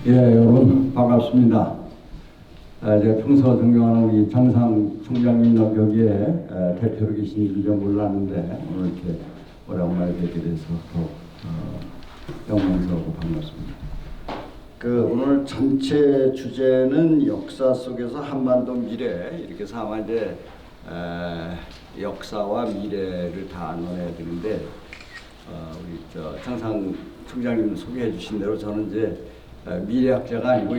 예, 여러분 반갑습니다. 제가 평소 존경하는 우리 장상 총장님 여기에 대표로 계신 줄 몰랐는데 오늘 이렇게 오랜만에 뵙게 돼서 더 영광스럽고 반갑습니다. 오늘 전체 주제는 역사 속에서 한반도 미래 이렇게 해서 아마 이제 역사와 미래를 다 논해야 되는데 우리 장상 총장님 소개해 주신 대로 저는 이제 미래학자가 아니고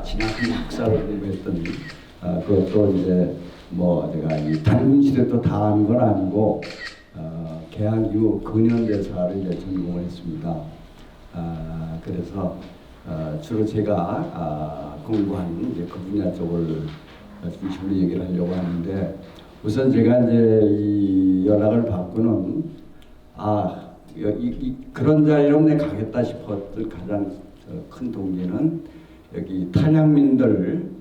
지나간 역사를 공부했더니 그것도 이제 제가 이 단군시대도 다 아는 건 아니고 개항 이후 근현대사를 이제 전공을 했습니다. 그래서 주로 제가 공부한 이제 그 분야 쪽을 중심으로 얘기를 하려고 하는데 우선 제가 이제 이 연락을 받고는 그런 자리로 내 가겠다 싶었던 가장 큰 동기는 여기 탄양민들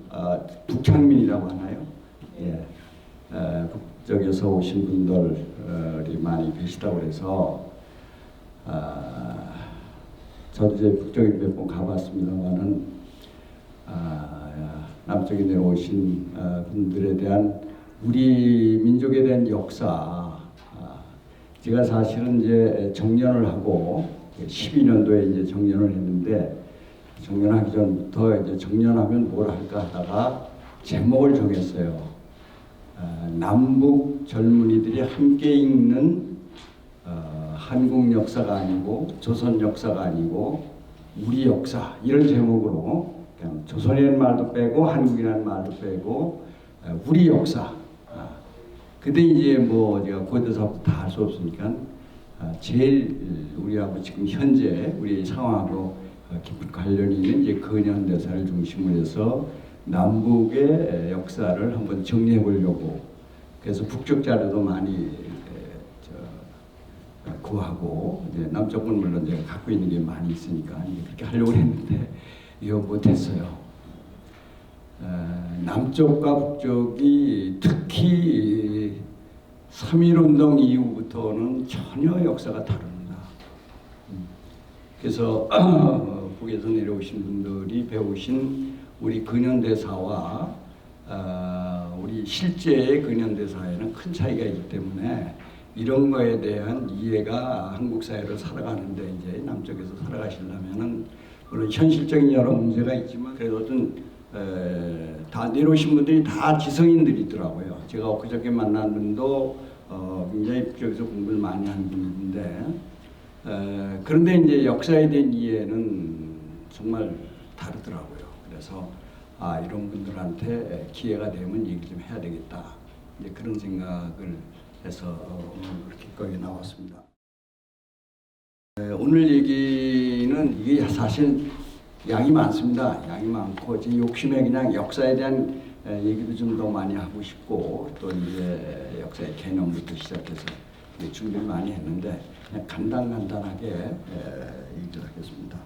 북창민이라고 하나요? 예, 북쪽에서 오신 분들이 많이 계시다고 그래서 저도 이제 북쪽에 몇 번 가봤습니다만은 남쪽에 내려오신 분들에 대한 우리 민족에 대한 역사 제가 사실은 이제 정년을 하고 12년도에 이제 정년을 했는데 정년하기 전부터 이제 정년하면 뭘 할까 하다가 제목을 정했어요. 남북 젊은이들이 함께 읽는 한국 역사가 아니고 조선 역사가 아니고 우리 역사 이런 제목으로 그냥 조선이라는 말도 빼고 한국이라는 말도 빼고 우리 역사. 근데 이제 제가 고대사부터 다 할 수 없으니까 제일 우리하고 지금 현재 우리 상황하고 깊은 관련이 있는 이제 근현대사를 중심으로 해서 남북의 역사를 한번 정리해 보려고 그래서 북쪽 자료도 많이 구하고 이제 남쪽은 물론 제가 갖고 있는 게 많이 있으니까 그렇게 하려고 했는데 이거 못했어요. 남쪽과 북쪽이 특히 3.1운동 이후부터는 전혀 역사가 다릅니다. 그래서 북에서 내려오신 분들이 배우신 우리 근현대사와 우리 실제의 근현대사에는 큰 차이가 있기 때문에 이런 거에 대한 이해가 한국 사회를 살아가는데 이제 남쪽에서 살아가시려면은 물론 현실적인 여러 문제가 있지만 그래도 어떤 다 내려오신 분들이 다 지성인들이더라고요. 제가 엊그저께 만난 분도 굉장히 북쪽에서 공부를 많이 한 분인데 그런데 이제 역사에 대한 이해는 정말 다르더라고요. 그래서 이런 분들한테 기회가 되면 얘기 좀 해야 되겠다. 이제 그런 생각을 해서 오늘 이렇게 거기 나왔습니다. 오늘 얘기는 이게 사실 양이 많습니다. 양이 많고 제 욕심에 그냥 역사에 대한 얘기도 좀 더 많이 하고 싶고 또 이제 역사의 개념부터 시작해서 준비를 많이 했는데 그냥 간단하게 얘기를 하겠습니다.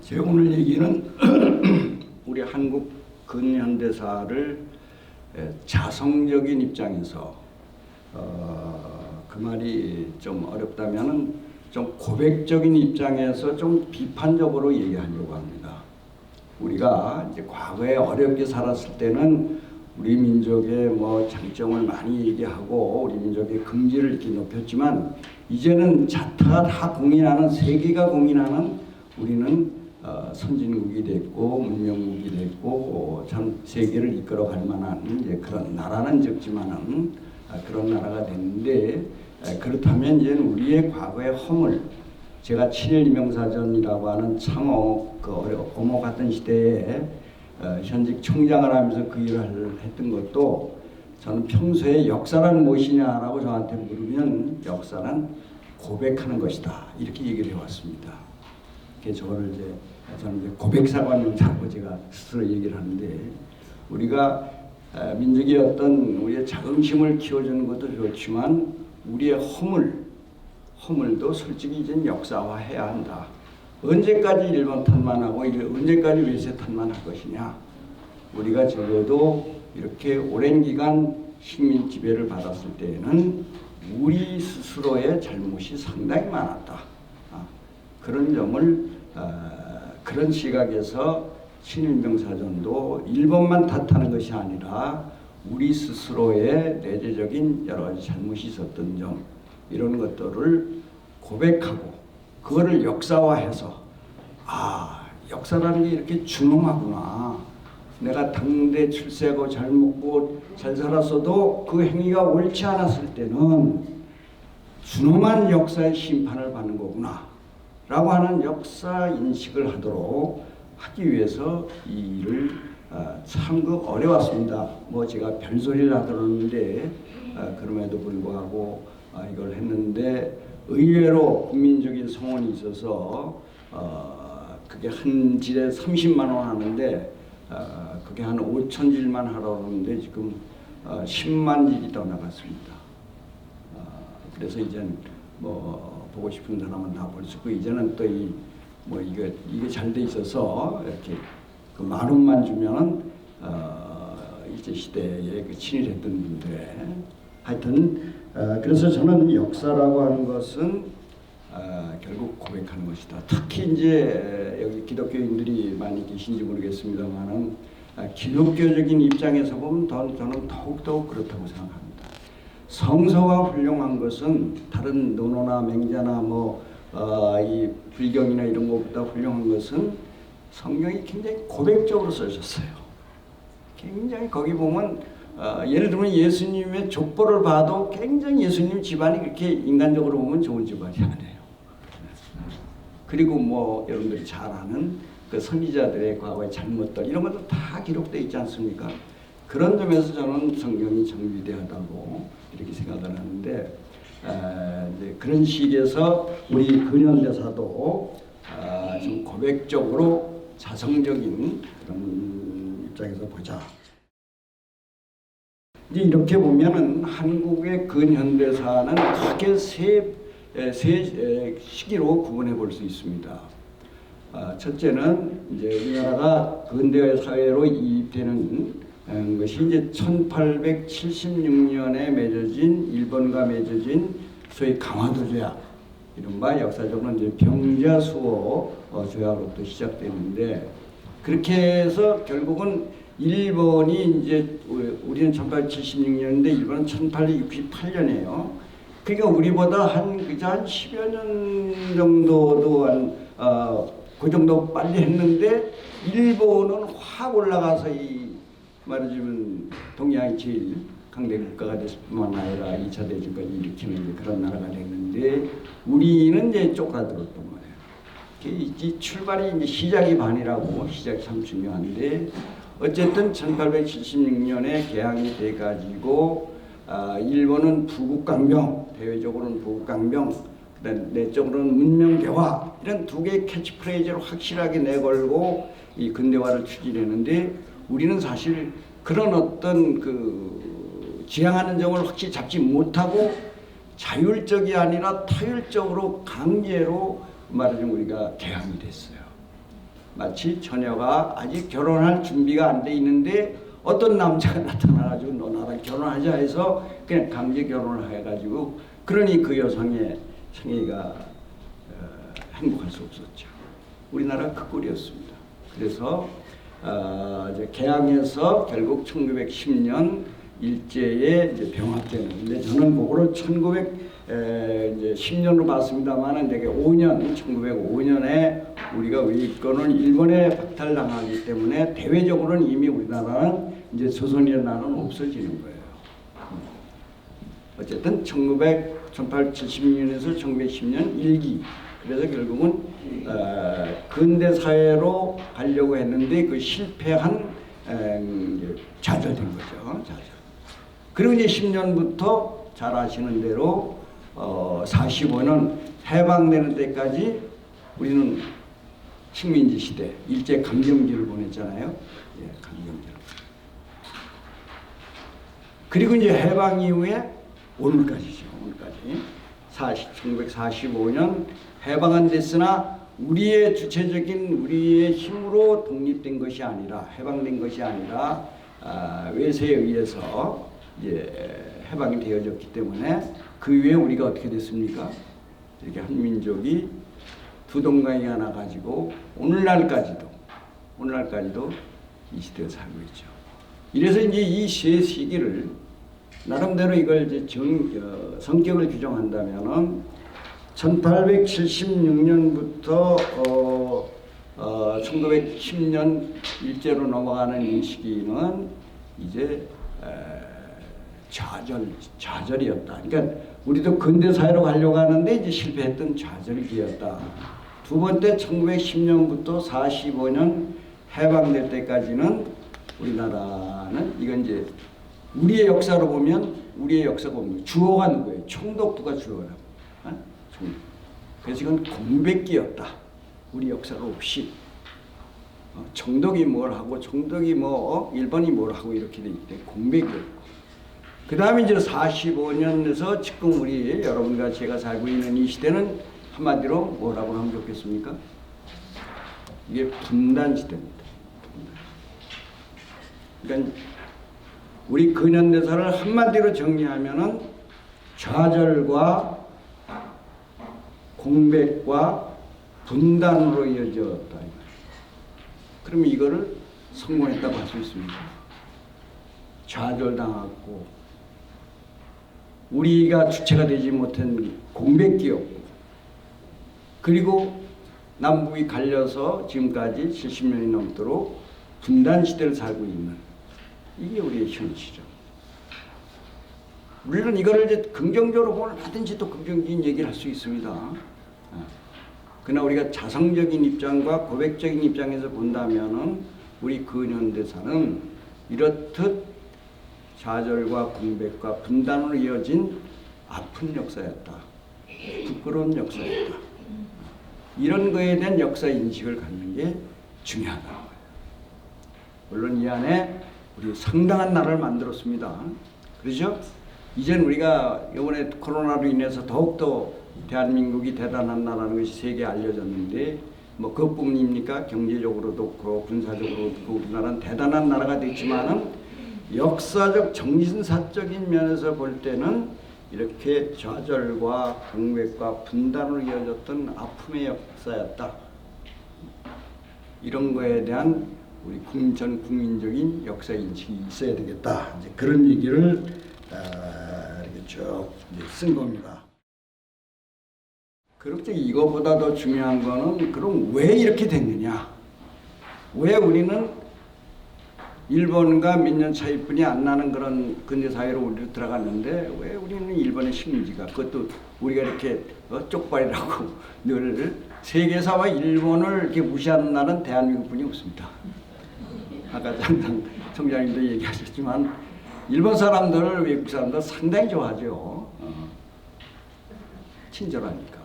제 오늘 얘기는 우리 한국 근현대사를 자성적인 입장에서 그 말이 좀 어렵다면은 좀 고백적인 입장에서 좀 비판적으로 얘기하려고 합니다. 우리가 이제 과거에 어렵게 살았을 때는 우리 민족의 장점을 많이 얘기하고 우리 민족의 긍지를 이렇게 높였지만 이제는 자타가 다 공인하는 세계가 공인하는 우리는 선진국이 됐고 문명국이 됐고 참 세계를 이끌어갈 만한 이제 그런 나라는 적지만은 그런 나라가 됐는데 그렇다면 이제 우리의 과거의 허물 제가 7일 이명사전이라고 하는 참 어머 같은 시대에 현직 총장을 하면서 그 일을 했던 것도 저는 평소에 역사란 무엇이냐라고 저한테 물으면 역사는 고백하는 것이다 이렇게 얘기를 해왔습니다. 그래서 저는 이제 고백사관이라고 제가 스스로 얘기를 하는데 우리가 민족의 어떤 우리의 자긍심을 키워주는 것도 좋지만 우리의 허물도 솔직히 이제 역사화해야 한다. 언제까지 일본 탓만하고 언제까지 외세 탓만할 것이냐. 우리가 적어도 이렇게 오랜 기간 식민 지배를 받았을 때에는 우리 스스로의 잘못이 상당히 많았다. 그런 점을 그런 시각에서 친일명사전도 일본만 탓하는 것이 아니라 우리 스스로의 내재적인 여러 가지 잘못이 있었던 점 이런 것들을 고백하고 그거를 역사화해서 역사라는 게 이렇게 준엄하구나. 내가 당대 출세하고 잘 먹고 잘 살았어도 그 행위가 옳지 않았을 때는 준엄한 역사의 심판을 받는 거구나 라고 하는 역사 인식을 하도록 하기 위해서 이 일을 참 어려웠습니다. 뭐 제가 별소리를 하더랬는데 그럼에도 불구하고 이걸 했는데 의외로 국민적인 성원이 있어서 그게 한 질에 30만 원 하는데 그게 한 5천 질만 하라고 하는데 지금 10만 질이 더 나갔습니다. 그래서 이제는 뭐 보고 싶은 사람은 다 볼 수 있고 이제는 또 이게 잘 돼 있어서 이렇게 그 만 원만 주면은 일제 시대에 그 친일했던 분들의 하여튼 그래서 저는 역사라고 하는 것은 결국 고백하는 것이다. 특히 이제 여기 기독교인들이 많이 계신지 모르겠습니다만은 기독교적인 입장에서 보면 저는 더욱더 그렇다고 생각합니다. 성서가 훌륭한 것은 다른 논어나 맹자나 이 불경이나 이런 것보다 훌륭한 것은 성경이 굉장히 고백적으로 써졌어요. 굉장히 거기 보면 예를 들면 예수님의 족보를 봐도 굉장히 예수님 집안이 그렇게 인간적으로 보면 좋은 집안이 아니에요. 그리고 여러분들이 잘 아는 그 선지자들의 과거의 잘못들 이런 것도 다 기록되어 있지 않습니까? 그런 점에서 저는 성경이 참 위대하다고 이렇게 생각을 하는데 이제 그런 식에서 우리 근현대사도 좀 고백적으로 자성적인 그런 입장에서 보자. 이제 이렇게 보면은 한국의 근현대사는 크게 세 시기로 구분해 볼 수 있습니다. 첫째는 이제 우리나라가 근대 사회로 이입되는 것이 이제 1876년에 맺어진 일본과 맺어진 소위 강화도 조약, 이른바 역사적으로 이제 병자수호 조약으로부터 시작되는데 그렇게 해서 결국은 일본이 이제 우리는 1876년인데 일본은 1868년이에요. 그러니까 우리보다 한 10여 년 정도도 그 정도 빨리 했는데 일본은 확 올라가서 말하자면 동양이 제일 강대 국가가 됐을 뿐만 아니라 2차 대전까지 일으키는 그런 나라가 됐는데 우리는 이제 쪼그라들었단 말이에요. 이 출발이 이제 시작이 반이라고 시작이 참 중요한데 어쨌든 1876년에 개항이 돼가지고 일본은 부국강병, 대외적으로는 부국강병, 그다음 내적으로는 문명대화 이런 두 개의 캐치프레이즈를 확실하게 내걸고 이 근대화를 추진했는데 우리는 사실 그런 어떤 지향하는 점을 확실히 잡지 못하고 자율적이 아니라 타율적으로 강제로 말하자면 우리가 개항이 됐어요. 마치 처녀가 아직 결혼할 준비가 안 돼 있는데 어떤 남자가 나타나가지고 너 나랑 결혼하자 해서 그냥 강제 결혼을 해가지고 그러니 그 여성의 생애가 행복할 수 없었죠. 우리나라 그 꼴이었습니다. 그래서 이제 개항해서 결국 1910년 일제에 이제 병합되는데 저는 그거를 1910년으로 봤습니다만은 되게 1905년에 우리가 위권을 일본에 박탈당하기 때문에 대외적으로는 이미 우리나라는 이제 조선이라는 나라는 없어지는 거예요. 어쨌든 1876년에서 1910년 일기. 그래서 결국은 근대 사회로 가려고 했는데 그 실패한 좌절된 거죠. 좌절. 그리고 이제 10년부터 잘 아시는 대로 45년 해방되는 때까지 우리는 식민지 시대 일제 강점기를 보냈잖아요. 예, 강점기. 그리고 이제 해방 이후에 오늘까지죠. 오늘까지 1945년 해방은 됐으나 우리의 주체적인 우리의 힘으로 독립된 것이 아니라 해방된 것이 아니라 외세에 의해서 이제 해방이 되어졌기 때문에 그 위에 우리가 어떻게 됐습니까? 이렇게 한민족이 두 동강이 하나 가지고 오늘날까지도 이 시대에 살고 있죠. 이래서 이제 이 세 시기를 나름대로 이걸 이제 성격을 규정한다면은 1876년부터 1910년 일제로 넘어가는 이 시기는 이제 좌절이었다. 그러니까 우리도 근대 사회로 가려고 하는데 이제 실패했던 좌절기였다. 두 번째 1910년부터 45년 해방될 때까지는 우리나라는 이건 이제 우리의 역사로 보면 우리의 역사가 없는 주어가 누구예요? 총독부가 주어라고. 그래서 이건 공백기였다. 우리 역사가 없이 총독이 뭘 하고 총독이 뭐 일본이 뭘 하고 이렇게 돼 있대. 공백기였고. 그 다음에 이제 45년에서 지금 우리 여러분과 제가 살고 있는 이 시대는 한마디로 뭐라고 하면 좋겠습니까? 이게 분단 시대입니다. 그러니까 우리 근현대사를 한마디로 정리하면은 좌절과 공백과 분단으로 이어졌다. 그러면 이거를 성공했다고 할 수 있습니다. 좌절당했고 우리가 주체가 되지 못한 공백기였고 그리고 남북이 갈려서 지금까지 70년이 넘도록 분단 시대를 살고 있는 이게 우리의 현실이죠. 우리는 이거를 이제 긍정적으로 보면 하든지 또 긍정적인 얘기를 할 수 있습니다. 그러나 우리가 자성적인 입장과 고백적인 입장에서 본다면은 우리 근현대사는 이렇듯 좌절과 공백과 분단으로 이어진 아픈 역사였다. 부끄러운 역사였다. 이런 거에 대한 역사 인식을 갖는 게 중요하다. 물론 이 안에 우리 상당한 나라를 만들었습니다. 그렇죠? 이젠 우리가 이번에 코로나로 인해서 더욱더 대한민국이 대단한 나라는 것이 세계에 알려졌는데 뭐 그것뿐입니까? 경제적으로도 그렇고 군사적으로도 그렇고 우리나라는 대단한 나라가 됐지만은 역사적 정신사적인 면에서 볼 때는 이렇게 좌절과 공백과 분단으로 이어졌던 아픔의 역사였다. 이런 거에 대한 우리 전 국민적인 역사 인식이 있어야 되겠다. 이제 그런 얘기를 이렇게 쭉 쓴 겁니다. 그렇게 이거보다 더 중요한 거는 그럼 왜 이렇게 됐느냐? 왜 우리는 일본과 몇 년 차이뿐이 안 나는 그런 근대 사회로 우리로 들어갔는데 왜 우리는 일본의 식민지가 그것도 우리가 이렇게 쪽발이라고 늘 세계사와 일본을 이렇게 무시하는 나라는 대한민국뿐이 없습니다. 아까 장장 총장님도 얘기하셨지만 일본 사람들, 외국 사람들 상당히 좋아하죠. 친절하니까.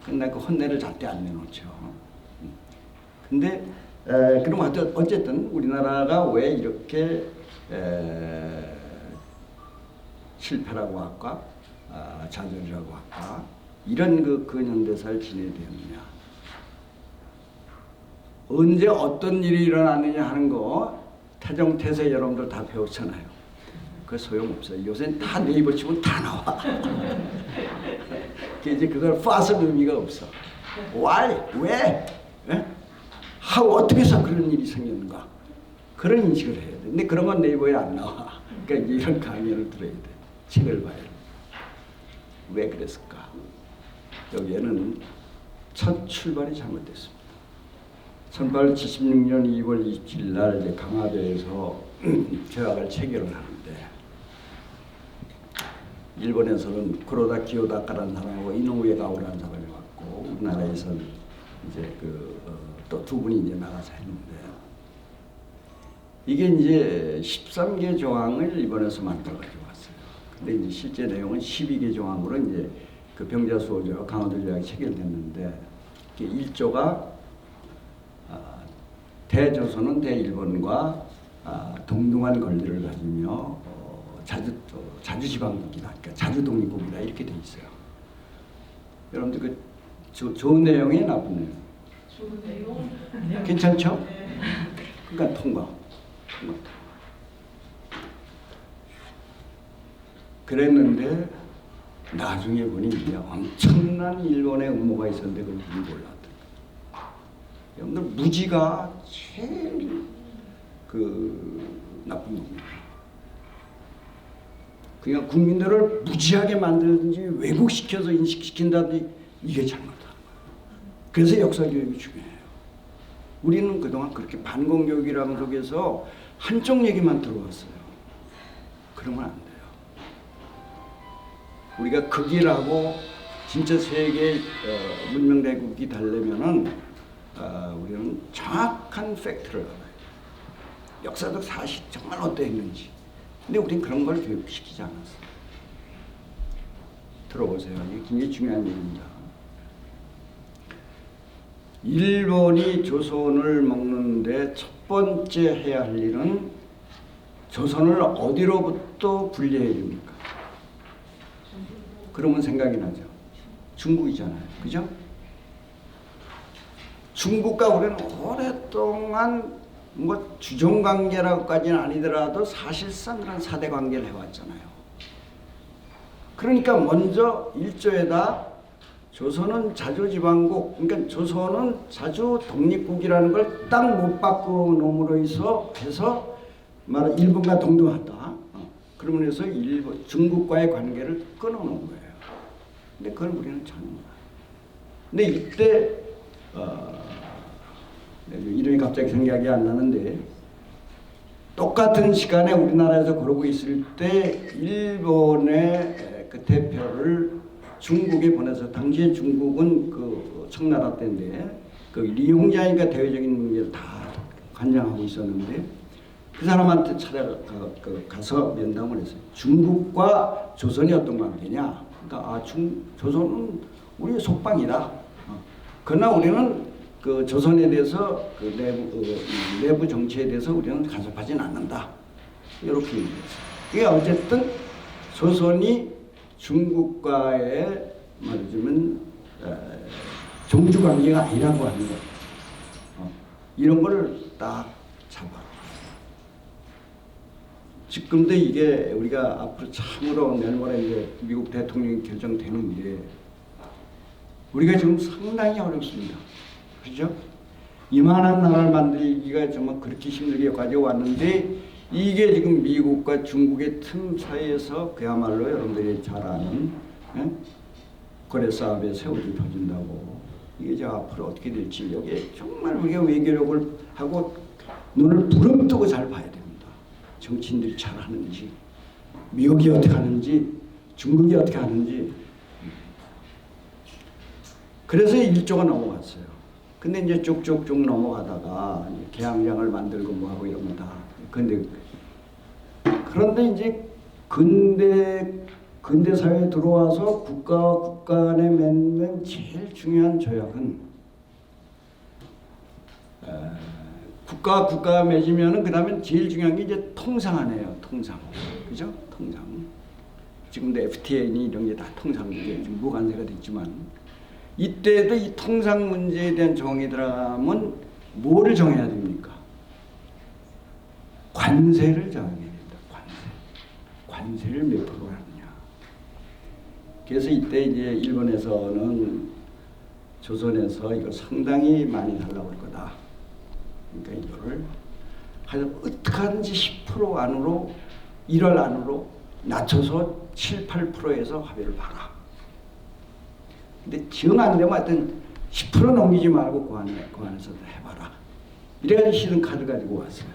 근데 그 혼내를 절대 안 내놓죠. 근데 그럼 어쨌든 우리나라가 왜 이렇게 실패라고 할까, 좌절이라고 할까, 이런 그 근현대사를 지내야 되느냐, 언제 어떤 일이 일어났느냐 하는 거 태정태세 여러분들 다 배웠잖아요. 그 소용없어요. 요새는 다 네이버 치면 다 나와. 이제 그걸 파스 의미가 없어. Why? 왜? how 어떻게 해서 그런 일이 생겼는가? 그런 인식을 해야 돼. 근데 그런 건 네이버에 안 나와. 그러니까 이런 강연을 들어야 돼. 책을 봐야 돼. 왜 그랬을까? 여기에는 첫 출발이 잘못됐습니다. 1876년 2월 27일 날 이제 강화도에서 개학을 체결을 하는데 일본에서는 쿠로다 기요다카라는 사람하고 이노우에 가오라는 사람이 왔고 우리나라에서는 이제 또 두 분이 이제 나가서 했는데 이게 이제 13개 조항을 일본에서 만들어 가지고 왔어요. 근데 이제 실제 내용은 12개 조항으로 이제 그 병자수호조 강화도 조약이 체결됐는데 이게 1조가 대조선은 대일본과 동등한 권리를 가지며 자주지방국이다, 그러니까 자주독립국이다 이렇게 돼 있어요. 여러분들 그 좋은 내용이 나쁜 내용? 좋은 내용. 괜찮죠? 그러니까 통과. 그랬는데 나중에 보니 이게 엄청난 일본의 음모가 있었는데 그걸 몰랐던. 여러분들 무지가 제일 나쁜 놈이에요. 그러니까 국민들을 무지하게 만들든지 왜곡시켜서 인식시킨다든지 이게 잘못하는 거예요. 그래서 역사교육이 중요해요. 우리는 그동안 그렇게 반공교육이라는 속에서 한쪽 얘기만 들어왔어요. 그러면 안 돼요. 우리가 극일하고 진짜 세계 문명대국이 되려면은 우리는 정확한 팩트를 알아요. 역사적 사실 정말 어떠했는지. 근데 우린 그런 걸 교육시키지 않았어요. 들어보세요. 이게 굉장히 중요한 얘기입니다. 일본이 조선을 먹는데 첫 번째 해야 할 일은 조선을 어디로부터 분리해야 됩니까? 그러면 생각이 나죠. 중국이잖아요. 그죠? 중국과 우리는 오랫동안 뭐 주종관계라고까지는 아니더라도 사실상 그런 사대 관계를 해왔잖아요. 그러니까 먼저 일조에다 조선은 자주지방국, 그러니까 조선은 자주 독립국이라는 걸 딱 못 바꾸놈으로 해서 말은 일본과 동등하다. 그러면 해서 중국과의 관계를 끊어놓은 거예요. 근데 그걸 우리는 전혀 몰라요. 근데 이때 이름이 갑자기 생각이 안 나는데 똑같은 시간에 우리나라에서 그러고 있을 때 일본의 그 대표를 중국에 보내서 당시에 중국은 그 청나라 때인데 그 리용자니까 대외적인 문제를 다 관장하고 있었는데 그 사람한테 가서 면담을 했어요. 중국과 조선이 어떤 관계냐? 그러니까 조선은 우리의 속방이다. 그러나 우리는 그 조선에 대해서 그 내부 정치에 대해서 우리는 간섭하지는 않는다. 이렇게 얘기했어요. 이게 어쨌든 조선이 중국과의 말하자면 종주 관계가 아니라고 하는 거. 이런 거를 딱 잡아. 지금도 이게 우리가 앞으로 참으로 내년에 이제 미국 대통령이 결정되는데 우리가 지금 상당히 어렵습니다. 그죠? 이만한 나라를 만들기가 정말 그렇게 힘들게 가져왔는데 이게 지금 미국과 중국의 틈 사이에서 그야말로 여러분들이 잘 아는 거래 사업에 세월이 터진다고. 이게 이제 앞으로 어떻게 될지 여기에 정말 우리가 외교력을 하고 눈을 부릅뜨고 잘 봐야 됩니다. 정치인들이 잘 하는지, 미국이 어떻게 하는지, 중국이 어떻게 하는지. 그래서 1조가 넘어갔어요. 근데 이제 쭉쭉쭉 넘어가다가 개항장을 만들고 뭐하고 이런 거 다. 그런데 이제 근대 사회에 들어와서 국가와 국가 간에 맺는 제일 중요한 조약은 국가와 국가가 맺으면은 그 다음에 제일 중요한 게 이제 통상하네요. 통상. 그죠? 통상. 지금도 FTA니 이런 게 다 통상이게 무관세가 됐지만 이때도 이 통상 문제에 대한 정의에 들어가면 뭐를 정해야 됩니까? 관세를 정해야 됩니다. 관세를 몇 프로 하느냐. 그래서 이때 이제 일본에서는 조선에서 이거 상당히 많이 달라고 할 거다. 그러니까 이거를 어떻게 하든지 10% 안으로 1월 안으로 낮춰서 7, 8%에서 합의를 봐라. 근데 정 안 되면 하여튼 10% 넘기지 말고 그 안에서 해봐라. 이래가지고 실은 카드 가지고 왔어요.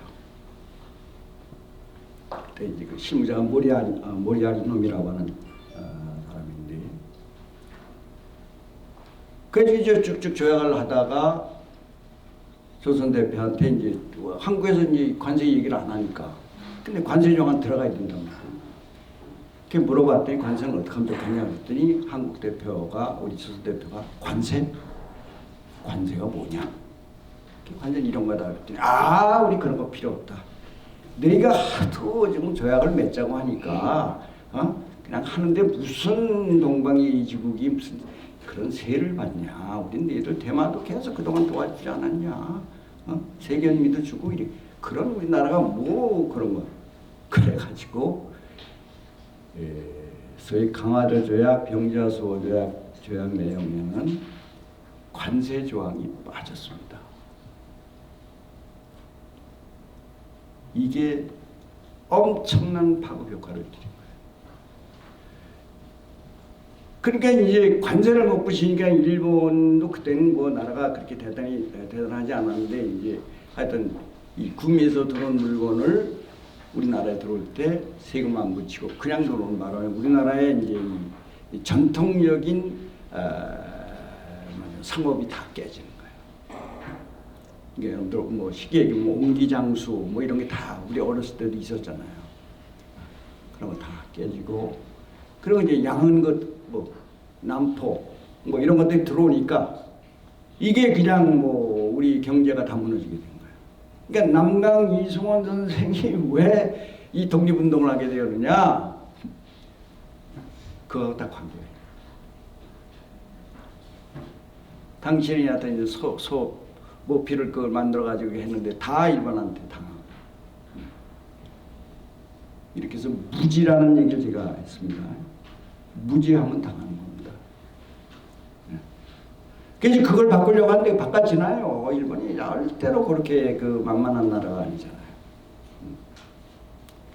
그때 이제 그 실무자가 모리아리 놈이라고 하는 사람인데, 그래서 이제 쭉쭉 조약을 하다가 조선 대표한테 이제 한국에서 이제 관세 얘기를 안 하니까, 근데 관세 조항 들어가야 된다고. 그렇게 물어봤더니 관세는 어떻게 하면 좋겠냐 그랬더니 한국 대표가 우리 조선 대표가 관세가 뭐냐? 관세는 이런 거다 그랬더니 우리 그런 거 필요 없다. 너희가 하도 지금 조약을 맺자고 하니까 그냥 하는데 무슨 동방의 지국이 무슨 그런 세를 받냐? 우린 너희들 대마도 계속 그동안 도와주지 않았냐? 세계연미도 주고 이래. 그런 우리나라가 뭐 그런 거. 그래가지고 소위 강화도 조약, 병자 수호 조약 내용에는 관세 조항이 빠졌습니다. 이게 엄청난 파급 효과를 드린 거예요. 그러니까 이제 관세를 못 부시니까 일본도 그때는 뭐 나라가 그렇게 대단하지 않았는데 이제 하여튼 이 구미에서 들어온 물건을 우리나라에 들어올 때 세금 안 붙이고 그냥 들어오는 바람에 우리나라의 이제 이 전통적인 상업이 다 깨지는 거예요. 이게 뭐 시계기, 뭐 옹기장수, 뭐 이런 게 다 우리 어렸을 때도 있었잖아요. 그런 거 다 깨지고, 그리고 이제 양은 것, 뭐 남포, 뭐 이런 것들이 들어오니까 이게 그냥 뭐 우리 경제가 다 무너지게 된 거예요. 그러니까 남강 이승원 선생이 왜 이 독립운동을 하게 되었느냐? 그거하고 다 관계해요. 당신이 하여튼 이제 모피를 그걸 만들어가지고 했는데 다 일본한테 당하고. 이렇게 해서 무지라는 얘기를 제가 했습니다. 무지하면 당하는 겁니다. 그래서 그걸 바꾸려고 하는데 바꿔지나요? 일본이 절대로 그렇게 그 만만한 나라가 아니잖아요.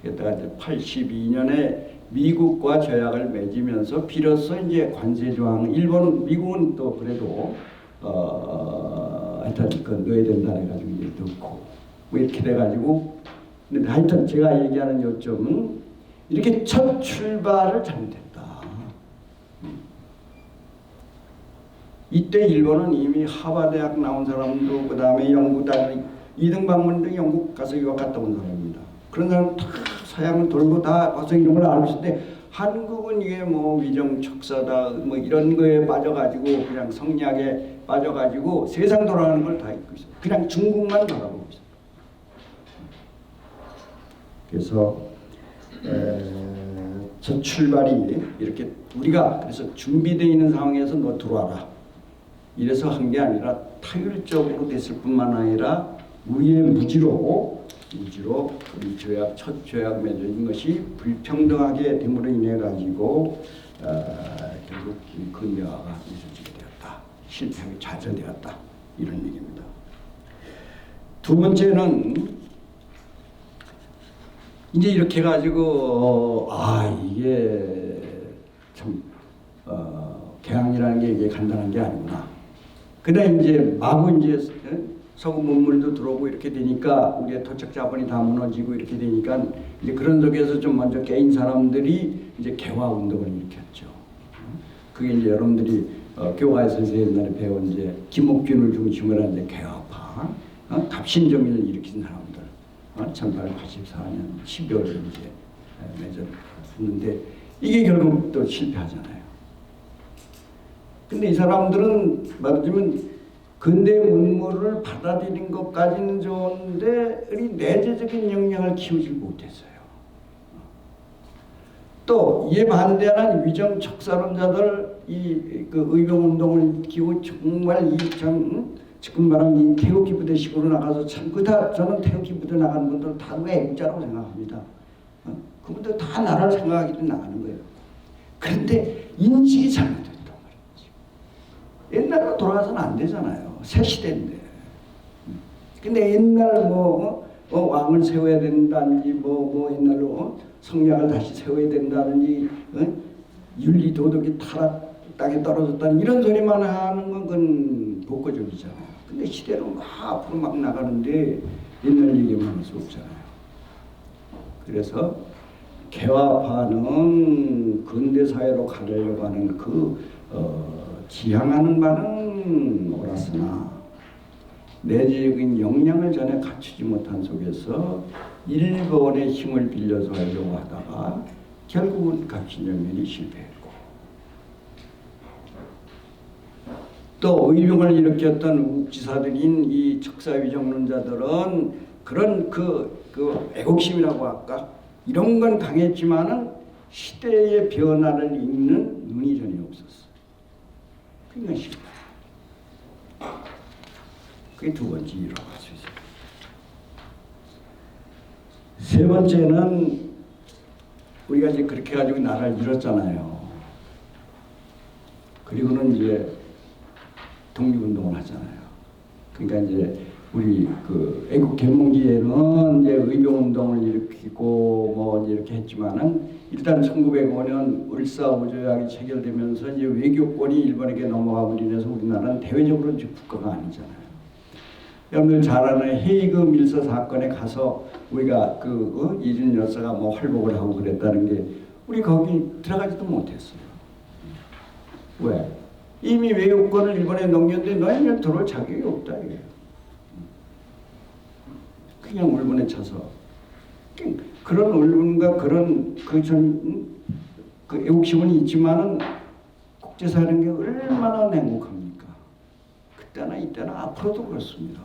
게다가 이제 82년에 미국과 조약을 맺으면서 비로소 이제 관세 조항, 미국은 또 그래도 하여튼 그 넣어야 된다 해가지고 이제 넣고 뭐 이렇게 돼가지고, 근데 하여튼 제가 얘기하는 요점은 이렇게 첫 출발을 잘못했다. 이때 일본은 이미 하버드대학 나온 사람도, 그 다음에 영국 다니 이등방문도 영국 가서 유학 갔다 온 사람입니다. 그런 사람 다 서양을 돌고 다 벌써 이런 걸 알고 있을 때, 한국은 이게 뭐 위정척사다 뭐 이런 거에 빠져가지고 그냥 성리학에 빠져가지고 세상 돌아가는 걸 다 잊고 있어요. 그냥 중국만 바라보고 있어요. 그래서 첫 출발이 이렇게 우리가 그래서 준비되어 있는 상황에서 너 들어와라 이래서 한 게 아니라 타율적으로 됐을 뿐만 아니라 우리의 무지로 우리 첫 조약 맺어진 것이 불평등하게 됨으로 인해 가지고 결국 근대화가 이루어지게 되었다. 실패하게 좌절되었다. 이런 얘기입니다. 두 번째는 이제 이렇게 가지고 이게 참 개항이라는 게 이게 간단한 게 아니구나. 그다음 이제 마구 이제 서구 문물도 들어오고 이렇게 되니까 우리의 토착 자본이 다 무너지고 이렇게 되니까 이제 그런 속에서 좀 먼저 깨인 사람들이 이제 개화 운동을 일으켰죠. 그게 이제 여러분들이 교과에서 옛날에 배운 이제 김옥균을 중심으로 한 이제 개화파, 갑신정민을 일으킨 사람들, 1884년 12월에 이제 맺었는데 이게 결국 또 실패하잖아요. 근데 이 사람들은 말하자면 근대 문물을 받아들인 것까지는 좋은데 우리 내재적인 역량을 키우지 못했어요. 또 이에 반대하는 위정 척사론자들 그 의병운동을 키우고 정말 지금 말하는 이 태극기 부대식으로 나가서 참 저는 태극기 부대 나가는 분들 다 애국자라고 생각합니다. 그분들 다 나라를 생각하기 때문에 나가는 거예요. 그런데 인식이 잘못됐단 말이지. 옛날로 돌아가서는 안 되잖아요. 새 시대인데. 근데 옛날 왕을 세워야 된다든지 옛날로 성략을 다시 세워야 된다든지 윤리 도덕이 땅에 떨어졌다는 이런 소리만 하는 건 그건 복고적이잖아요. 근데 시대로 막 앞으로 막 나가는데 옛날 얘기만 할 수 없잖아요. 그래서 개화파는 근대사회로 가려고 하는 지향하는 바는 옳았으나 내재적인 역량을 전에 갖추지 못한 속에서 일본의 힘을 빌려서 하려고 하다가 결국은 갑신정민이 실패했고, 또 의병을 일으켰던 우국지사들인 이 척사위정론자들은 그런 그 애국심이라고 할까 이런 건 강했지만은 시대의 변화를 읽는 눈이 전혀 없었어. 그러니까 실패. 그게 두 번째 이유라고 할 수 있어요. 세 번째는 우리가 이제 그렇게 가지고 나라를 잃었잖아요. 그리고는 이제 독립운동을 하잖아요. 그러니까 이제 우리 그 애국 개몽기에는 이제 의병운동을 일으키고 뭐 이제 이렇게 했지만은 일단 1905년 을사오조약이 체결되면서 이제 외교권이 일본에게 넘어감으로 인해서 우리나라는 대외적으로 이제 국가가 아니잖아요. 여러분들 잘 아는 헤이그 밀서 사건에 가서 우리가 그 이준 여사가 뭐 활복을 하고 그랬다는 게 우리 거기 들어가지도 못했어요. 왜? 이미 외교권을 일본에 넘겼는데 너희는 들어올 자격이 없다 이거예요. 그냥 울분에 차서 그런 울분과 그런 그 애국심은 있지만은 국제사라는 게 얼마나 행복합니까? 그때나 이때나 앞으로도 그렇습니다.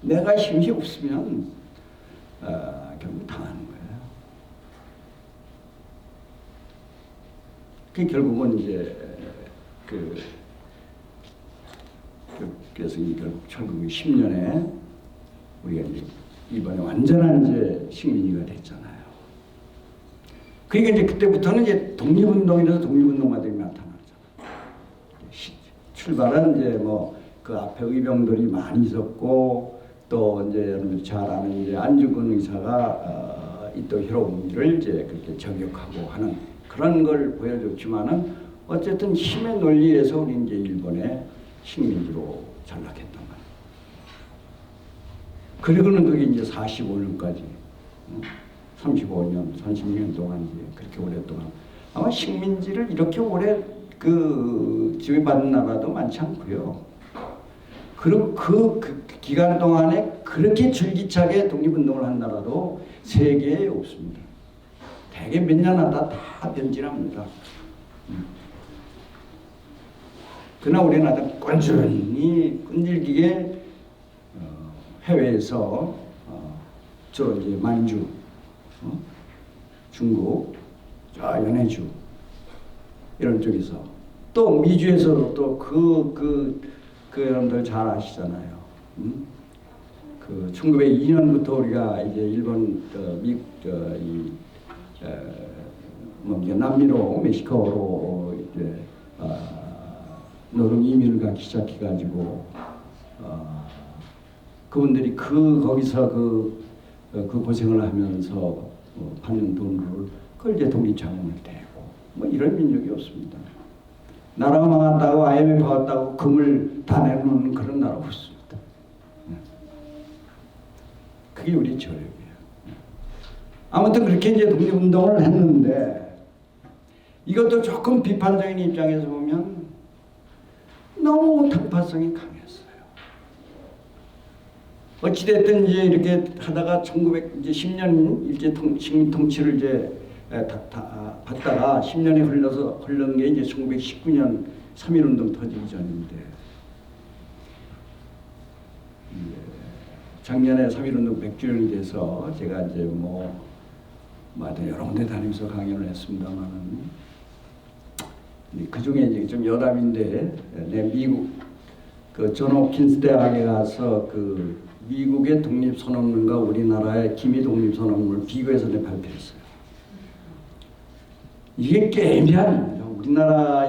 내가 힘이 없으면 결국 당하는 거예요. 그 결국은 이제 그래서 결국 1910년에 우리가 이제 이번에 완전한 이제 식민지가 됐잖아요. 그러니까 이제 그때부터는 이제 독립운동이라서 독립운동가들이 나타나잖아요. 출발은 이제 뭐 그 앞에 의병들이 많이 있었고 또 이제 여러분들 잘 아는 이제 안중근 의사가 이토 히로부미를 이제 그렇게 저격하고 하는 그런 걸 보여줬지만은 어쨌든 힘의 논리에서 우리 이제 일본의 식민지로 전락했단 말이에요. 그리고는 그게 이제 45년까지 35년, 30년 동안 이제 그렇게 오랫동안 아마 식민지를 이렇게 오래 그 지배받은 나라도 많지 않고요. 그리고 그 기간 동안에 그렇게 줄기차게 독립운동을 한 나라도 세계에 없습니다. 대개 몇 년 하다 다 변질합니다. 그러나 우리는 아주 꾸준히 끈질기게 해외에서 주로 이제 만주, 중국, 연해주 이런 쪽에서 또 미주에서도 또 그 여러분들 잘 아시잖아요. 그 1902년부터 우리가 이제 일본 미국 남미로 멕시코로 이제 노동 이민을 가기 시작해가지고 그분들이 거기서 그 고생을 하면서 받는 돈을 그걸 이제 독립자금을 대고 뭐 이런 민족이 없습니다. 나라가 망한다고 IMF 왔다고 금을 다 내놓는 그런 나라 없습니다. 그게 우리 저력이에요. 아무튼 그렇게 이제 독립운동을 했는데 이것도 조금 비판적인 입장에서 보면 너무 단파성이 강했어요. 어찌됐든 이제 이렇게 하다가 1910년 일제 식민 통치를 이제 받다가 10년이 흘른 게 이제 1919년 3.1운동 터지기 전인데 작년에 3.1운동 100주년이 돼서 제가 이제 뭐 하여튼 여러 군데 다니면서 강연을 했습니다만은 그 중에 이제 좀 여담인데 미국 그 존 홉킨스 대학에 가서 그 미국의 독립선언문과 우리나라의 기미 독립선언문을 비교해서 발표했어요. 이게 게임이야. 우리나라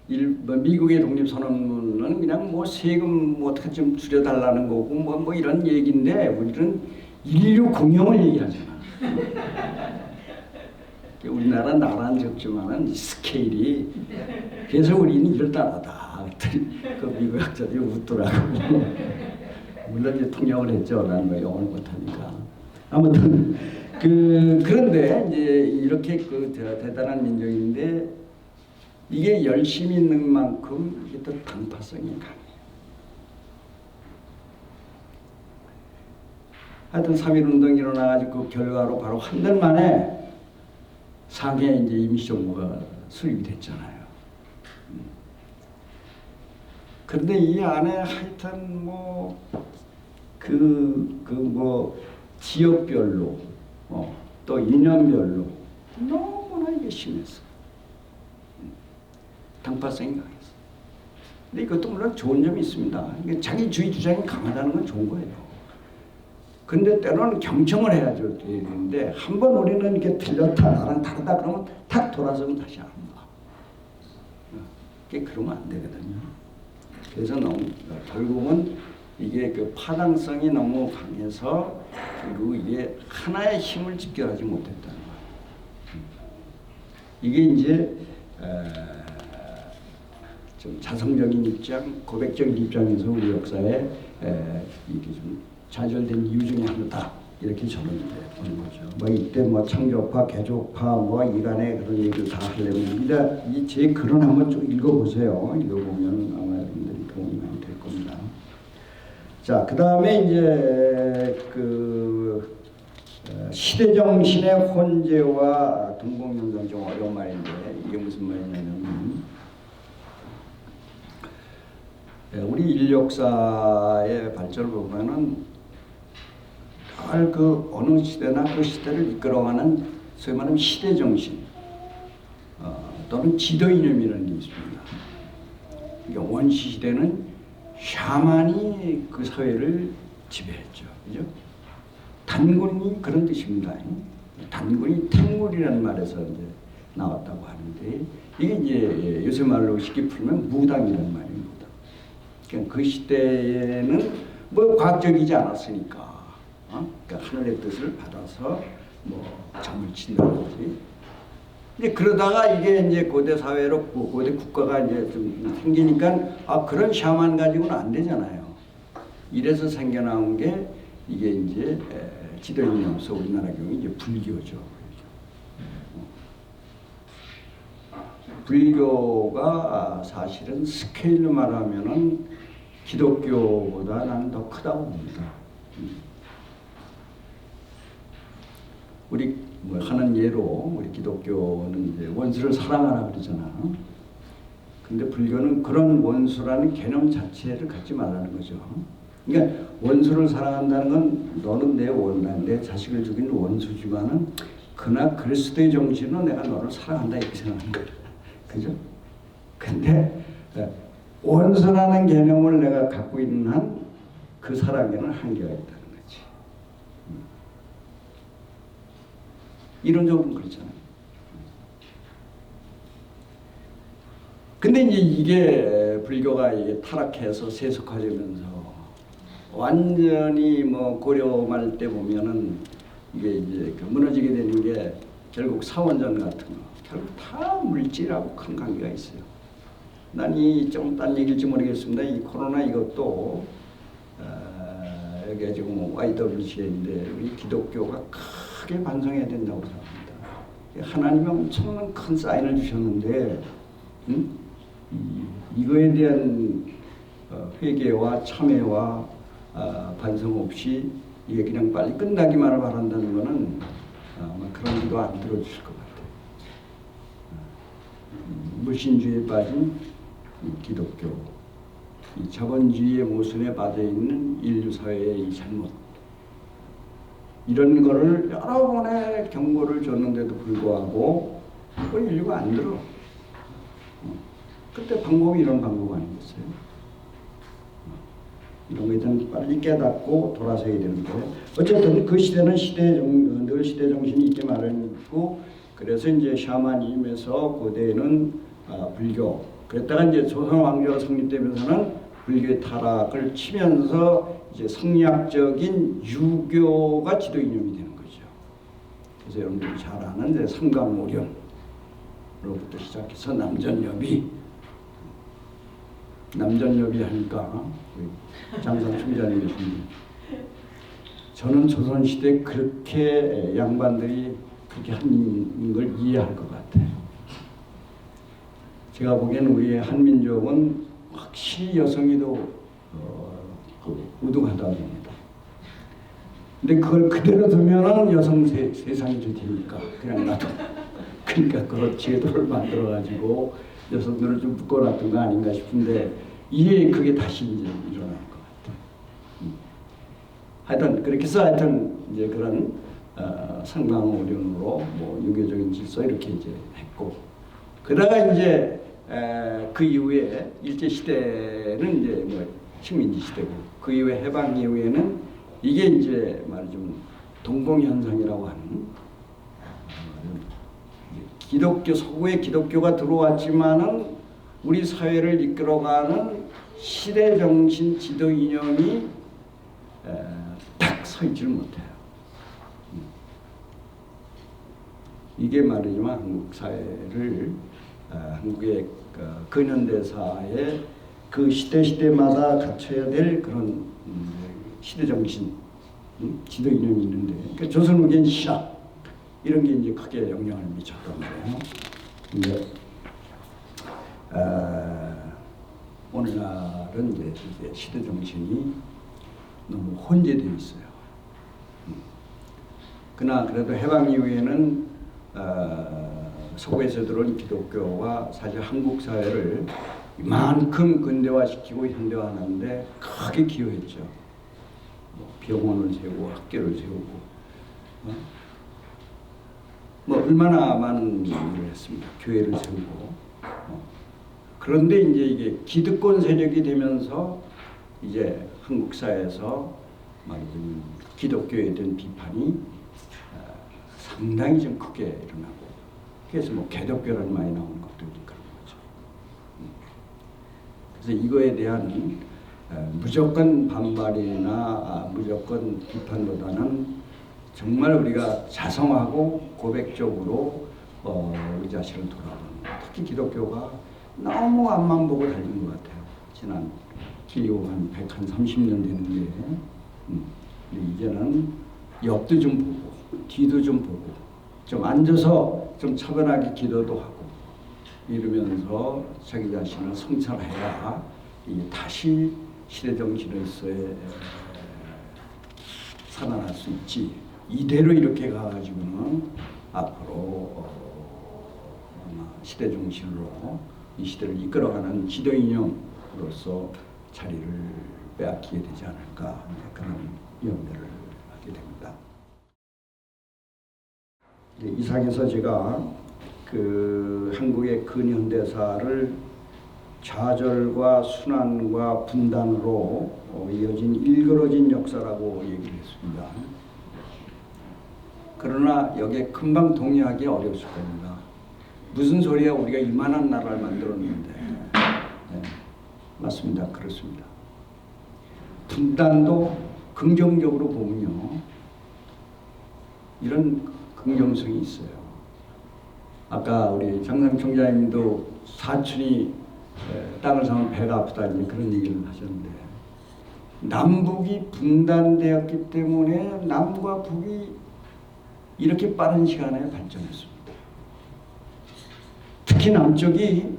미국의 독립선언문은 그냥 뭐 세금 뭐 어떻게 좀 줄여달라는 거고 뭐 이런 얘기인데 우리는 인류 공영을 얘기하잖아. 우리나라 나라는 적지만은 스케일이 그래서 우리는 이럴 따라다. 그 미국 학자들이 웃더라고. 물론 이제 통역을 했죠. 나는 뭐 영어를 못하니까. 아무튼 그런데 이제 이렇게 대단한 민족인데 이게 열심히 있는 만큼 이게 또 단파성이 강해요. 하여튼 3.1운동이 일어나가지고 그 결과로 바로 한 달 만에 상해 이제 임시정부가 수립이 됐잖아요. 그런데 이 안에 하여튼 뭐 지역별로 또 인연별로 너무나 이게 심했어. 당파성이 강했어. 근데 이것도 물론 좋은 점이 있습니다. 자기 주장이 강하다는 건 좋은 거예요. 근데 때로는 경청을 해야죠. 되는데 한번 우리는 이렇게 틀렸다 나랑 다르다 그러면 탁 돌아서면 다시 안 가. 그러면 안 되거든요. 그래서 너무 결국은 이게 그 파당성이 너무 강해서 그리고 이게 하나의 힘을 집결하지 못했다는 거예요. 이게 이제 좀 자성적인 입장, 고백적인 입장에서 우리 역사에 이게 좀 좌절된 이유 중에 하나다 이렇게 저는 보는 거죠. 뭐 이때 뭐 창조파, 개족파, 뭐 이간의 그런 얘기를 다 하려면 이제 글은 한번 쭉 읽어보세요. 읽어보면 아마 여러분들이 도움이 많이 될 겁니다. 자, 그 다음에 이제 그 시대 정신의 혼재와 동공연관 좀 어려운 말인데 이게 무슨 말이냐면 우리 인류 역사의 발전을 보면은 늘 그 어느 시대나 그 시대를 이끌어가는 소위 말하면 시대 정신 또는 지도 이념이라는 게 있습니다. 그러니까 원시 시대는 샤만이 그 사회를 지배했죠, 그죠? 단군이 그런 뜻입니다. 단군이 탱물이라는 말에서 이제 나왔다고 하는데 이게 이제 요새 말로 쉽게 풀면 무당이라는 말입니다. 그러니까 그 시대에는 뭐 과학적이지 않았으니까. 그러니까 하늘의 뜻을 받아서 뭐 점을 친다든지. 근데 그러다가 이게 이제 고대 사회로 고대 국가가 이제 좀 생기니까 그런 샤만 가지고는 안 되잖아요. 이래서 생겨나온 게 이게 이제 지도이념서 우리나라 경우 이제 불교죠. 불교가 사실은 스케일로 말하면은 기독교보다 나는 더 크다고 봅니다. 우리 뭐 하는 예로 우리 기독교는 이제 원수를 사랑하라 그러잖아. 근데 불교는 그런 원수라는 개념 자체를 갖지 말라는 거죠. 그러니까 원수를 사랑한다는 건 너는 내 원한, 내 자식을 죽인 원수지만은 그나 그리스도의 정신으로 내가 너를 사랑한다 이렇게 생각하는 거야. 그죠? 근데 원수라는 개념을 내가 갖고 있는 한 그 사랑에는 한계가 있다는 거지. 이론적으로는 그렇잖아요. 근데 이제 이게 불교가 이게 타락해서 세속화되면서 완전히 뭐 고려 말 때 보면은 이게 이제 무너지게 되는 게 결국 사원전 같은 거 결국 다 물질하고 큰 관계가 있어요. 난 이 좀 딴 얘기일지 모르겠습니다. 이 코로나 이것도 여기가 지금 YWCA인데 우리 기독교가 크게 반성해야 된다고 생각합니다. 하나님이 엄청난 큰 사인을 주셨는데 이거에 대한 회개와 참회와 반성 없이 이게 그냥 빨리 끝나기만을 바란다는 것은 아마 그런 기도 안 들어주실 것 같아요. 물신주의에 빠진 이 기독교, 이 자본주의의 모순에 빠져 있는 인류 사회의 이 잘못, 이런 거를 여러 번의 경고를 줬는데도 불구하고 인류가 안 들어. 그때 방법이 이런 방법 아니겠어요? 이런 거에 대한 빨리 깨닫고 돌아서야 되는데 어쨌든 그 시대는 늘 시대 정신이 있게 마련이고 그래서 이제 샤머니즘에서 고대에는 불교 그랬다가 이제 조선 왕조가 성립되면서는 불교의 타락을 치면서 이제 성리학적인 유교가 지도 이념이 되는 거죠. 그래서 여러분들이 잘 아는 이제 삼강오륜로부터 시작해서 남전여비 하니까 장상 총장님 계십니다. 저는 조선시대 그렇게 양반들이 그렇게 한 걸 이해할 것 같아요. 제가 보기에는 우리의 한민족은 확실히 여성이 더 우등하다고 봅니다. 근데 그걸 그대로 두면은 여성 세상이 되니까 그냥 놔둬. 그러니까 그런 제도를 만들어가지고 여성들을 좀 묶어놨던 거 아닌가 싶은데 이게 그게 다시 이제 일어날 것 같아요. 하여튼 그렇게 해서 하여튼 이제 그런 상강오륜으로 뭐 유교적인 질서 이렇게 이제 했고 그러다가 이제 그 이후에 일제 시대는 이제 뭐 식민지 시대고 그 이후에 해방 이후에는 이게 이제 말하자면 동공현상이라고 하는 기독교 서구의 기독교가 들어왔지만은 우리 사회를 이끌어가는 시대 정신 지도 이념이 딱 서 있지를 못해요. 이게 말이지만 한국 사회를 한국의 근현대사의 그 시대마다 갖춰야 될 그런 시대 정신, 지도 이념이 있는데 그러니까 조선무기엔 시락 이런 게 이제 크게 영향을 미쳤단 말이에요. 근데 오늘날은 이제 시대 정신이 너무 혼재되어 있어요. 그러나 그래도 해방 이후에는 서구에서 들어온 기독교와 사실 한국 사회를 이만큼 근대화시키고 현대화하는데 크게 기여했죠. 병원을 세우고 학교를 세우고 뭐 얼마나 많은 일을 했습니다. 교회를 세우고 그런데 이제 이게 기득권 세력이 되면서 이제 한국 사회에서 말하자면 기독교에 대한 비판이 상당히 좀 크게 일어나고 그래서 뭐 개독교란 말이 나오는 것도 그런 거죠. 그래서 이거에 대한 무조건 반발이나 무조건 비판보다는 정말 우리가 자성하고 고백적으로 우리 자신을 돌아보는 특히 기독교가 너무 앞만 보고 달린 것 같아요. 지난 기호 한 130년 되는데 이제는 옆도 좀 보고 뒤도 좀 보고 좀 앉아서 좀 차분하게 기도도 하고 이러면서 자기 자신을 성찰해야 다시 시대 정신에서의 살아날 수 있지. 이대로 이렇게 가가지고는 앞으로 시대 정신으로 이 시대를 이끌어가는 지도 이념으로서 자리를 빼앗기게 되지 않을까 그런 염려를 하게 됩니다. 이상해서 제가 그 한국의 근현대사를 좌절과 순환과 분단으로 이어진 일그러진 역사라고 얘기를 했습니다. 그러나 여기에 금방 동의하기 어려웠을 겁니다. 무슨 소리야 우리가 이만한 나라를 만들었는데. 네, 맞습니다. 그렇습니다. 분단도 긍정적으로 보면요. 이런 긍정성이 있어요. 아까 우리 장상 총장님도 사촌이 땅을 사면 배가 아프다 이제 그런 얘기를 하셨는데 남북이 분단되었기 때문에 남과 북이 이렇게 빠른 시간에 발전했습니다. 특히 남쪽이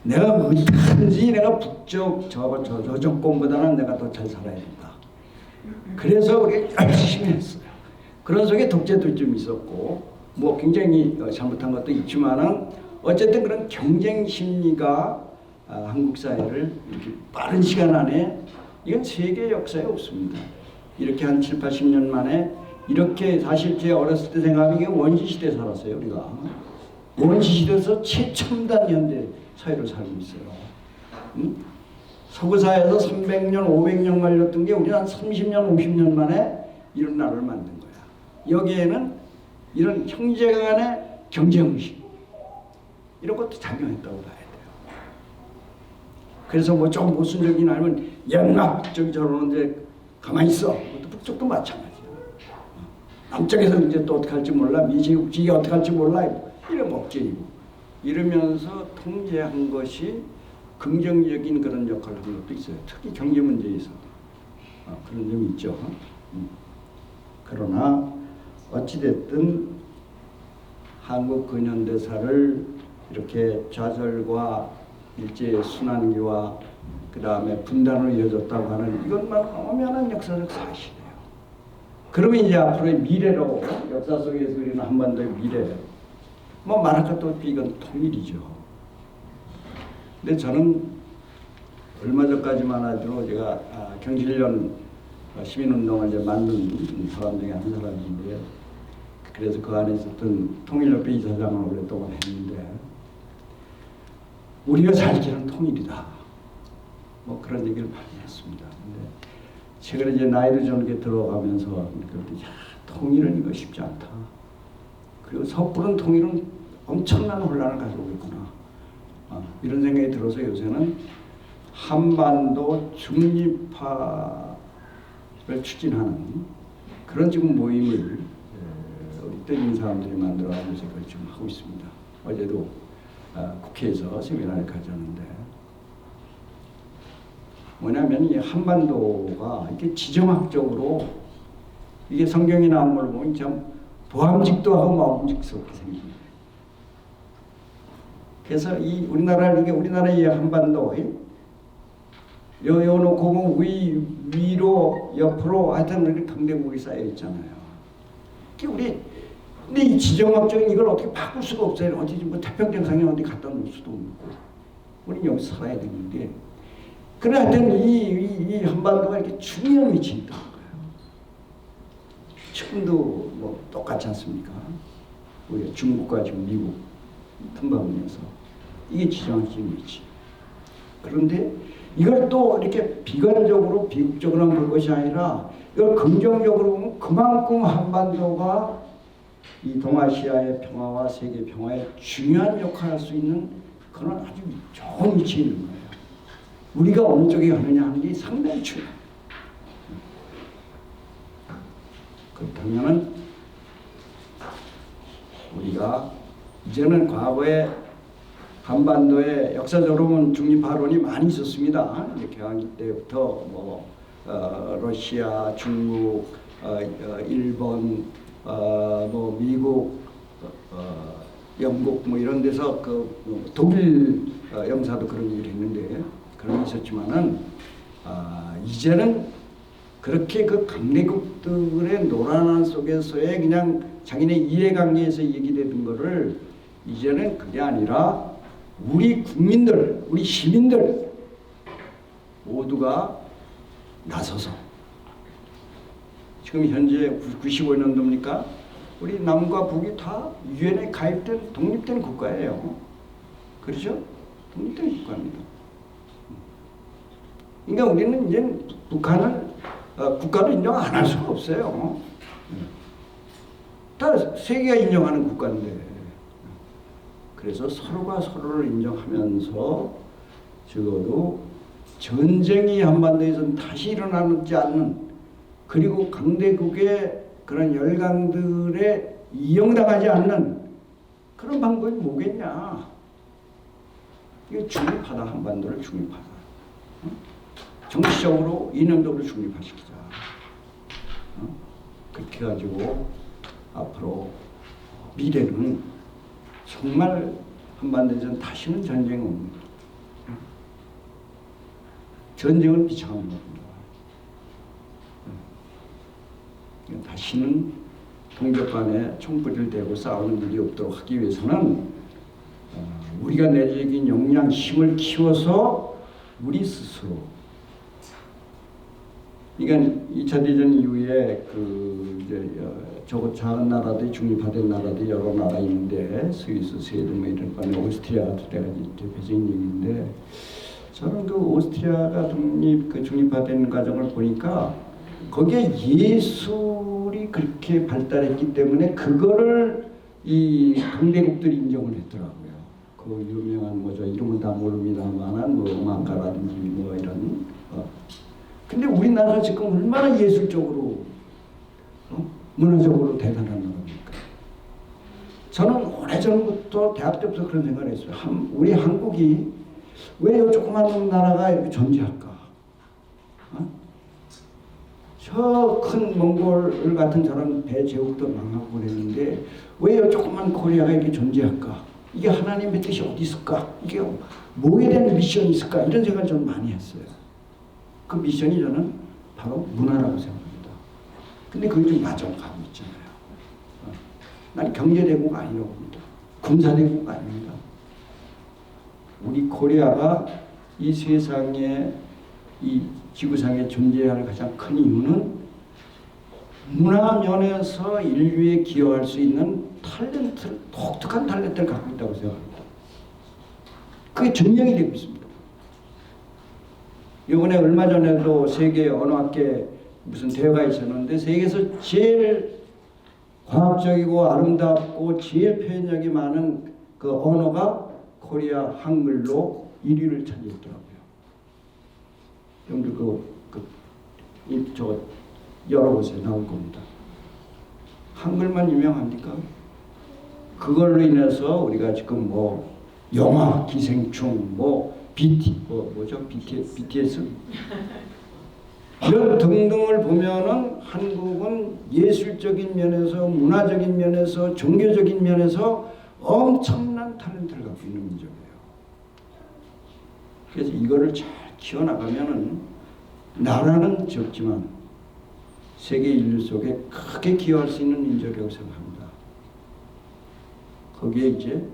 내가 어떻게든지 내가 북쪽 저 정권보다는 내가 더 잘 살아야 된다. 그래서 우리가 열심히 했어요. 그런 속에 독재도 좀 있었고 뭐 굉장히 잘못한 것도 있지만은 어쨌든 그런 경쟁 심리가 한국 사회를 이렇게 빠른 시간 안에 이건 세계 역사에 없습니다. 이렇게 한 7, 80년 만에 이렇게 사실 제 어렸을 때 생각하면 이게 원시시대에 살았어요. 우리가 원시시대에서 최첨단 현대 사회를 살고 있어요. 서구사회에서 300년, 500년 걸렸던 게 우리는 한 30년, 50년 만에 이런 나라를 만든 거야. 여기에는 이런 형제간의 경쟁의식 이런 것도 작용했다고 봐야 돼요. 그래서 뭐 좀 모순적인 아니면 영락 저기 저러는데 가만히 있어. 그것도 북쪽도 마찬가지야. 남쪽에서 이제 또 어떻게 할지 몰라. 미제국지가 어떻게 할지 몰라. 이런 억제이고 이러면서 통제한 것이 긍정적인 그런 역할을 한 것도 있어요. 특히 경제 문제에서 그런 점이 있죠. 그러나 어찌됐든 한국 근현대사를 이렇게 좌절과 일제의 순환기와 그 다음에 분단으로 이어졌다고 하는 이것만 엄연한 역사적 사실이에요. 그러면 이제 앞으로의 미래로 역사 속에서 우리는 한반도의 미래 뭐 말할 것도 없이 이건 통일이죠. 근데 저는 얼마 전까지만 하더라도 제가 경실련 시민운동을 이제 만든 사람 중에 한 사람인데 그래서 그 안에 있었던 통일협회 이사장을 오랫동안 했는데 우리가 살 길은 통일이다. 뭐 그런 얘기를 많이 했습니다. 근데 최근에 이제 나이도 젊게 들어가면서 그랬더니 야, 통일은 이거 쉽지 않다. 그리고 섣부른 통일은 엄청난 혼란을 가져오고 있구나. 이런 생각이 들어서 요새는 한반도 중립화를 추진하는 그런 지금 모임을 우리 뜻있는 사람들이 만들어가면서 그걸 지금 하고 있습니다. 어제도 국회에서 세미나를 가졌는데 뭐냐면 이 한반도가 이게 지정학적으로 이게 성경에 나온 걸 보면 참 보암직도 하고 마음직스럽게 생깁니다. 그래서 이 우리나라의 한반도 여놓고 위로 옆으로 하여튼 이렇게 강대국이 쌓여 있잖아요. 근데 이 지정학적인 이걸 어떻게 바꿀 수가 없어요. 어디 뭐 태평양상에 어디 갖다 놓을 수도 없고 우리는 여기서 살아야 되는데 그래 하여튼 이 한반도가 이렇게 중요한 위치에 있다는 거예요. 지금도 뭐 똑같지 않습니까? 우리가 중국과 지금 미국 틈바구니에서 이게 지정학적인 위치. 그런데 이걸 또 이렇게 비관적으로 비극적으로만 볼 것이 아니라 이걸 긍정적으로 보면 그만큼 한반도가 이 동아시아의 평화와 세계 평화에 중요한 역할을 할 수 있는 그런 아주 좋은 위치에 있는 거예요. 우리가 어느 쪽에 가느냐 하는 게 상당히 중요해요. 그렇다면 우리가 이제는 과거에 한반도에 역사적으로 보면 중립화론이 많이 있었습니다. 개항기 때부터 뭐 러시아, 중국, 일본, 뭐 미국, 영국 뭐 이런 데서 독일 영사도 그런 얘기를 했는데 그런 게 있었지만은 이제는 그렇게 그 강대국들의 노란한 속에서의 그냥 자기네 이해관계에서 얘기되는 거를 이제는 그게 아니라 우리 국민들, 우리 시민들 모두가 나서서 지금 현재 95년도입니까? 우리 남과 북이 다 유엔에 가입된 독립된 국가예요. 그렇죠? 독립된 국가입니다. 그러니까 우리는 이제 북한을 국가로 인정 안 할 수가 없어요. 다 세계가 인정하는 국가인데. 그래서 서로가 서로를 인정하면서 적어도 전쟁이 한반도에서는 다시 일어나지 않는 그리고 강대국의 그런 열강들에 이용당하지 않는 그런 방법이 뭐겠냐. 이거 중립하다. 한반도를 중립하다. 정치적으로 이념적으로 중립화시키자. 그렇게 해가지고 앞으로 미래는 정말 한반도에서는 다시는 전쟁이 옵니다. 전쟁은 비참한 겁니다. 다시는 동족 간에 총불을 대고 싸우는 일이 없도록 하기 위해서는 우리가 내적인 역량, 힘을 키워서 우리 스스로 그러니까 2차 대전 이후에 저거 작은 나라들이 중립화된 나라들이 여러 나라 있는데 스위스, 스웨덴 뭐 이런 거 오스트리아도 내가 대표적인 얘기인데 저는 그 오스트리아가 중립화된 과정을 보니까 거기에 예술이 그렇게 발달했기 때문에 그거를 이 동대국들이 인정을 했더라고요. 그 유명한 뭐죠 이름은 다 모릅니다만한 뭐 음악가라든지 뭐 이런. 근데 우리나라가 지금 얼마나 예술적으로 문화적으로 대단한 나라입니까? 저는 오래전부터 대학 때부터 그런 생각을 했어요. 우리 한국이 왜 이 조그만 나라가 이렇게 존재할까? 저 큰 몽골 같은 저런 배제국도 망하고 그랬는데 왜 이 조그만 코리아가 이렇게 존재할까? 이게 하나님의 뜻이 어디 있을까? 이게 뭐에 대한 미션이 있을까? 이런 생각을 좀 많이 했어요. 그 미션이 저는 바로 문화라고 생각합니다. 근데 그게 좀 맞아가고 있잖아요. 난 경제대국 아니라고 봅니다. 군사대국 아닙니다. 우리 코리아가 이 세상에 이 지구상에 존재할 가장 큰 이유는 문화 면에서 인류에 기여할 수 있는 독특한 탤런트를 갖고 있다고 생각합니다. 그게 증명이 되고 있습니다. 이번에 얼마 전에도 세계 언어학계 무슨 대회가 있었는데 세계에서 제일 과학적이고 아름답고 제일 표현력이 많은 그 언어가 코리아 한글로 1위를 차지했더라고요. 여러분들 저 열어보세요. 나올 겁니다. 한글만 유명합니까? 그걸로 인해서 우리가 지금 뭐 영화, 기생충, BTS 이런 등등을 보면은 한국은 예술적인 면에서, 문화적인 면에서, 종교적인 면에서 엄청난 탤런트를 갖고 있는 민족이에요. 그래서 이거를 잘 키워나가면은 나라는 적지만 세계 인류 속에 크게 기여할 수 있는 민족이라고 생각합니다. 거기에 이제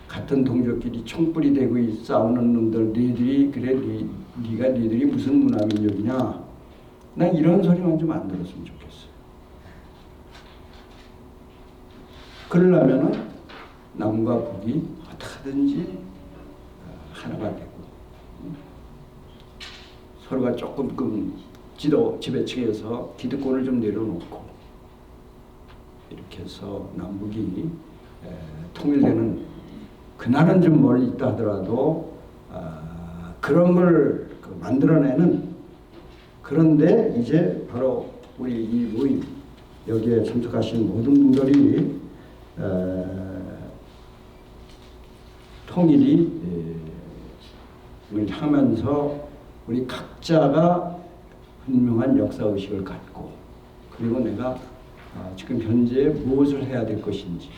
같은 동족끼리 총불이 되고 싸우는 놈들, 니들이 그래 니들이 무슨 문화민족이냐? 난 이런 소리만 좀 안 들었으면 좋겠어요. 그러려면은 남과 북이 어떻게든지 하나가 되고 서로가 조금 지배층에서 기득권을 좀 내려놓고 이렇게 해서 남북이 통일되는 그날은 좀 멀리 있다 하더라도 그런 걸 만들어내는, 그런데 이제 바로 우리 이 모임 여기에 참석하신 모든 분들이 통일이 하면서 우리 각자가 분명한 역사의식을 갖고, 그리고 내가 지금 현재 무엇을 해야 될 것인지,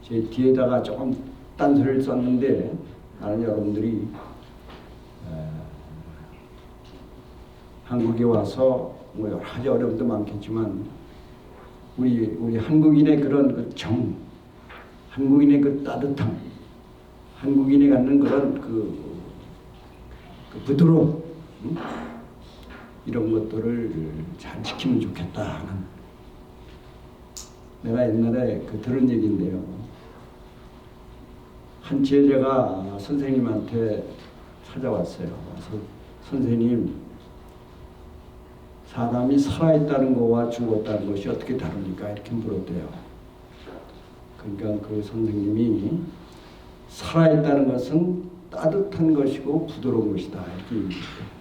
제 뒤에다가 조금 딴소리를 썼는데 나는 여러분들이 한국에 와서 뭐 여러 가지 어려움도 많겠지만 우리 한국인의 그런 그 정, 한국인의 그 따뜻함, 한국인이 갖는 그런 그 부드러움, 이런 것들을 잘 지키면 좋겠다 하는, 내가 옛날에 들은 얘기인데요. 한 제자가 선생님한테 찾아왔어요. 그래서 선생님, 사람이 살아있다는 것과 죽었다는 것이 어떻게 다릅니까? 이렇게 물었대요. 그러니까 그 선생님이 살아있다는 것은 따뜻한 것이고 부드러운 것이다 이렇게 얘기했어요.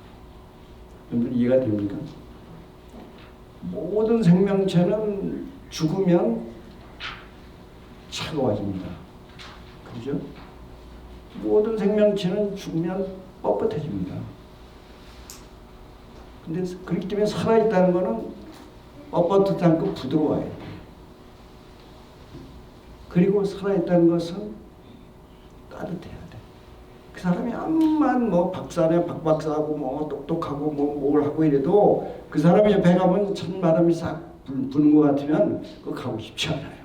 여러분들 이해가 됩니까? 모든 생명체는 죽으면 차가워집니다. 그죠? 모든 생명체는 죽으면 뻣뻣해집니다. 근데 그렇기 때문에 살아있다는 것은 뻣뻣하지 않고 부드러워야 돼요. 그리고 살아있다는 것은 따뜻해야 돼. 그 사람이 암만 뭐 박사네 박박사하고 뭐 똑똑하고 뭐 뭘 하고 이래도 그 사람 옆에 가면 찬바람이 싹 부는 것 같으면 그거 가고 싶지 않아요.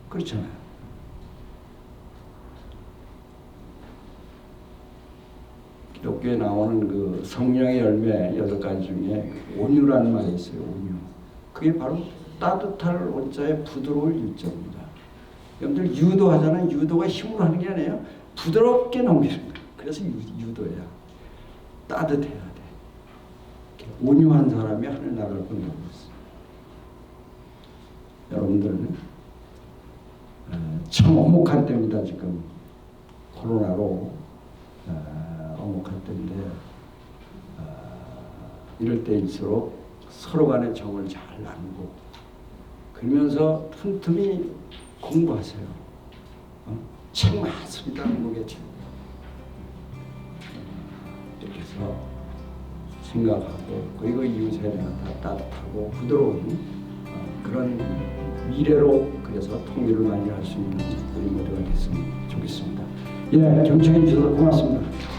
그렇잖아요. 기독교에 나오는 그 성령의 열매 8가지 중에 온유라는 말이 있어요. 온유. 그게 바로 따뜻할 온자의 부드러울 유자입니다. 여러분들 유도하잖아요. 유도가 힘으로 하는 게 아니에요. 부드럽게 넘기는 거예요. 그래서 유도야. 따뜻해야 돼. 온유한 사람이 하늘나라를 본다고 했어요. 여러분들은 참 엄혹한 때입니다. 지금 코로나로 엄혹한 때인데 이럴 때일수록 서로 간의 정을 잘 나누고 그러면서 틈틈이 공부하세요. 책 많습니다. 한국에 책. 이렇게 해서 생각하고 그리고 이웃에 대한 따뜻하고 부드러운 그런 미래로 그래서 통일을 많이 할 수 있는 우리 모두가 됐으면 좋겠습니다. 예, 경청해 주셔서 고맙습니다.